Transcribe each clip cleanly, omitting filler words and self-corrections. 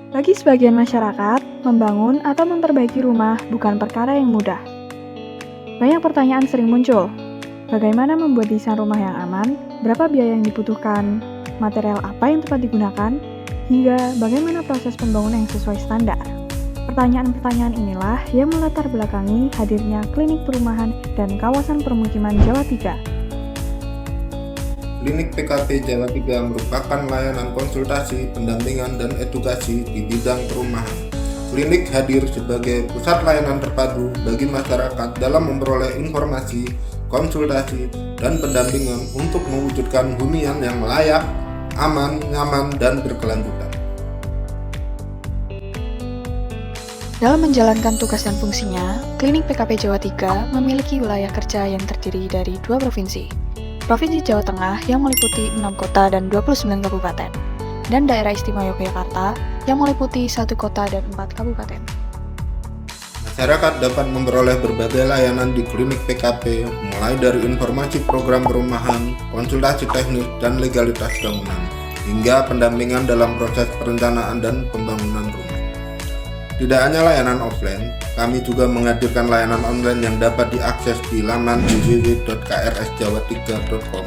Bagi sebagian masyarakat, membangun atau memperbaiki rumah bukan perkara yang mudah. Banyak pertanyaan sering muncul. Bagaimana membuat desain rumah yang aman? Berapa biaya yang dibutuhkan? Material apa yang tepat digunakan? Hingga bagaimana proses pembangunan yang sesuai standar? Pertanyaan-pertanyaan inilah yang melatar belakangi hadirnya klinik perumahan dan kawasan permukiman Jawa 3. Klinik PKP Jawa 3 merupakan layanan konsultasi, pendampingan, dan edukasi di bidang perumahan. Klinik hadir sebagai pusat layanan terpadu bagi masyarakat dalam memperoleh informasi, konsultasi, dan pendampingan untuk mewujudkan hunian yang layak, aman, nyaman, dan berkelanjutan. Dalam menjalankan tugas dan fungsinya, Klinik PKP Jawa 3 memiliki wilayah kerja yang terdiri dari 2 provinsi. Provinsi Jawa Tengah yang meliputi 6 kota dan 29 kabupaten, dan Daerah Istimewa Yogyakarta yang meliputi 1 kota dan 4 kabupaten. Masyarakat dapat memperoleh berbagai layanan di klinik PKP, mulai dari informasi program perumahan, konsultasi teknis dan legalitas bangunan, hingga pendampingan dalam proses perencanaan dan pembangunan rumah. Tidak hanya layanan offline, kami juga menghadirkan layanan online yang dapat diakses di laman www.krsjawa3.com.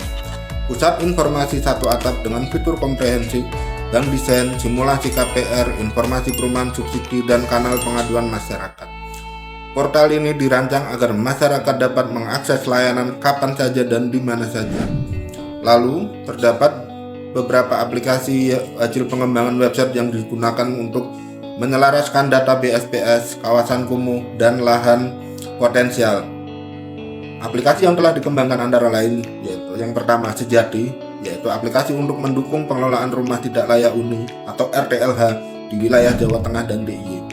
Pusat informasi satu atap dengan fitur komprehensif, bank desain, simulasi KPR, informasi perumahan subsidi, dan kanal pengaduan masyarakat. Portal ini dirancang agar masyarakat dapat mengakses layanan kapan saja dan di mana saja. Lalu, terdapat beberapa aplikasi hasil pengembangan website yang digunakan untuk menyelaraskan data BSPS, kawasan kumuh, dan lahan potensial. Aplikasi yang telah dikembangkan antara lain yaitu yang pertama Sejati, yaitu aplikasi untuk mendukung pengelolaan rumah tidak layak huni atau RTLH di wilayah Jawa Tengah dan DIY.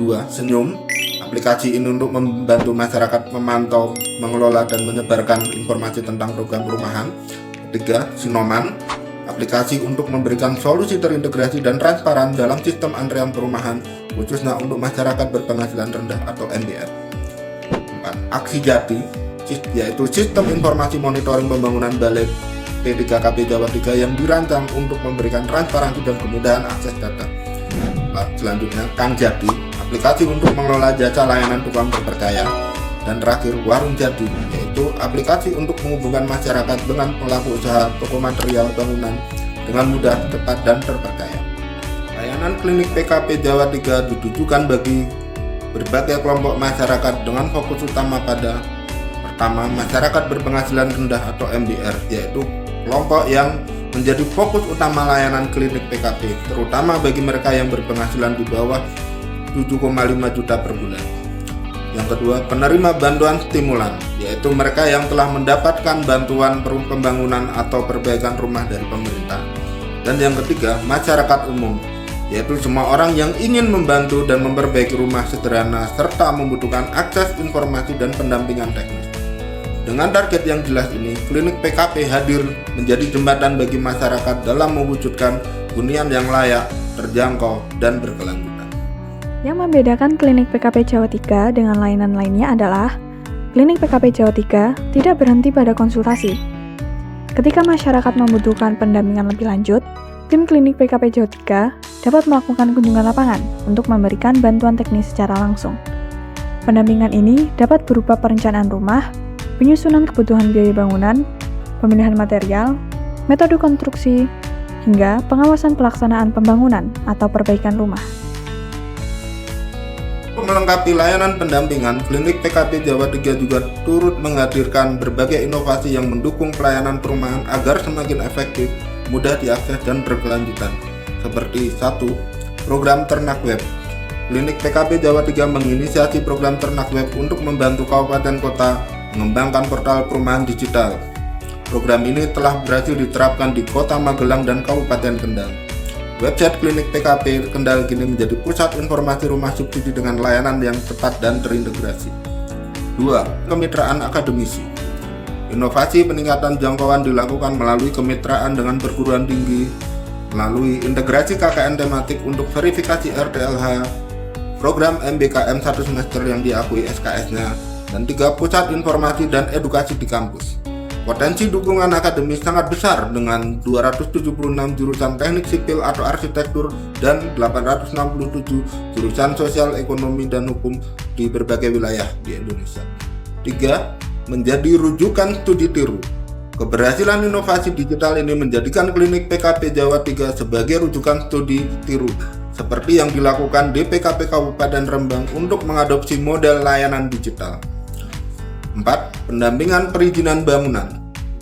2. Senyum, aplikasi ini untuk membantu masyarakat memantau, mengelola, dan menyebarkan informasi tentang program perumahan. 3. Sinoman, aplikasi untuk memberikan solusi terintegrasi dan transparan dalam sistem antrean perumahan, khususnya untuk masyarakat berpenghasilan rendah atau MBR. 4. Aksi Jati, yaitu sistem informasi monitoring pembangunan balik P3KP Jawa 3 yang dirancang untuk memberikan transparansi dan kemudahan akses data. Selanjutnya, Kang Jati, aplikasi untuk mengelola jasa layanan tukang terpercaya. Dan terakhir, Warung Jati, yaitu aplikasi untuk menghubungkan masyarakat dengan pelaku usaha toko material bangunan dengan mudah, cepat, dan terpercaya. Layanan klinik PKP Jawa 3 ditujukan bagi berbagai kelompok masyarakat dengan fokus utama pada pertama, masyarakat berpenghasilan rendah atau MBR, yaitu kelompok yang menjadi fokus utama layanan klinik PKP, terutama bagi mereka yang berpenghasilan di bawah 7,5 juta per bulan. Yang kedua, penerima bantuan stimulan, yaitu mereka yang telah mendapatkan bantuan pembangunan atau perbaikan rumah dari pemerintah. Dan yang ketiga, masyarakat umum, yaitu semua orang yang ingin membantu dan memperbaiki rumah sederhana serta membutuhkan akses informasi dan pendampingan teknis. Dengan target yang jelas ini, klinik PKP hadir menjadi jembatan bagi masyarakat dalam mewujudkan hunian yang layak, terjangkau, dan berkelanjutan. Yang membedakan klinik PKP Jawa 3 dengan layanan lainnya adalah klinik PKP Jawa 3 tidak berhenti pada konsultasi. Ketika masyarakat membutuhkan pendampingan lebih lanjut, tim klinik PKP Jawa 3 dapat melakukan kunjungan lapangan untuk memberikan bantuan teknis secara langsung. Pendampingan ini dapat berupa perencanaan rumah, penyusunan kebutuhan biaya bangunan, pemilihan material, metode konstruksi, hingga pengawasan pelaksanaan pembangunan atau perbaikan rumah. Untuk melengkapi layanan pendampingan, klinik PKP Jawa 3 juga turut menghadirkan berbagai inovasi yang mendukung pelayanan perumahan agar semakin efektif, mudah diakses, dan berkelanjutan. Seperti 1. Program Ternak Web. Klinik PKP Jawa 3 menginisiasi program Ternak Web untuk membantu kabupaten kota mengembangkan portal perumahan digital. Program ini telah berhasil diterapkan di Kota Magelang dan Kabupaten Kendal. Website klinik PKP Kendal kini menjadi pusat informasi rumah subsidi dengan layanan yang cepat dan terintegrasi. 2. Kemitraan akademisi. Inovasi peningkatan jangkauan dilakukan melalui kemitraan dengan perguruan tinggi, melalui integrasi KKN tematik untuk verifikasi RTLH, program MBKM 1 semester yang diakui SKS-nya, dan 3. Pusat informasi dan edukasi di kampus. Potensi dukungan akademis sangat besar dengan 276 jurusan teknik sipil atau arsitektur dan 867 jurusan sosial, ekonomi, dan hukum di berbagai wilayah di Indonesia. 3. Menjadi rujukan studi tiru. Keberhasilan inovasi digital ini menjadikan klinik PKP Jawa 3 sebagai rujukan studi tiru, seperti yang dilakukan DPKP Kabupaten Rembang untuk mengadopsi model layanan digital. 4. Pendampingan perizinan bangunan.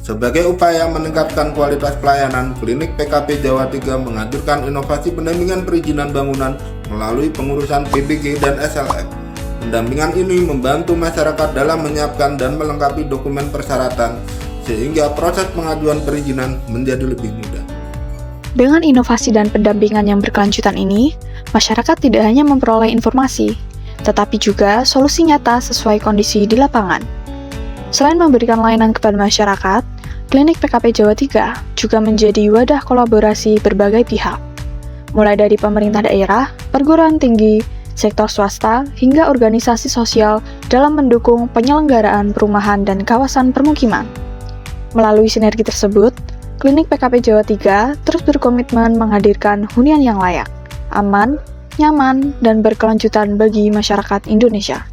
Sebagai upaya meningkatkan kualitas pelayanan, klinik PKP Jawa 3 menghadirkan inovasi pendampingan perizinan bangunan melalui pengurusan PBG dan SLF. Pendampingan ini membantu masyarakat dalam menyiapkan dan melengkapi dokumen persyaratan, sehingga proses pengajuan perizinan menjadi lebih mudah. Dengan inovasi dan pendampingan yang berkelanjutan ini, masyarakat tidak hanya memperoleh informasi, tetapi juga solusi nyata sesuai kondisi di lapangan. Selain memberikan layanan kepada masyarakat, Klinik PKP Jawa 3 juga menjadi wadah kolaborasi berbagai pihak, mulai dari pemerintah daerah, perguruan tinggi, sektor swasta, hingga organisasi sosial dalam mendukung penyelenggaraan perumahan dan kawasan permukiman. Melalui sinergi tersebut, Klinik PKP Jawa 3 terus berkomitmen menghadirkan hunian yang layak, aman, nyaman, dan berkelanjutan bagi masyarakat Indonesia.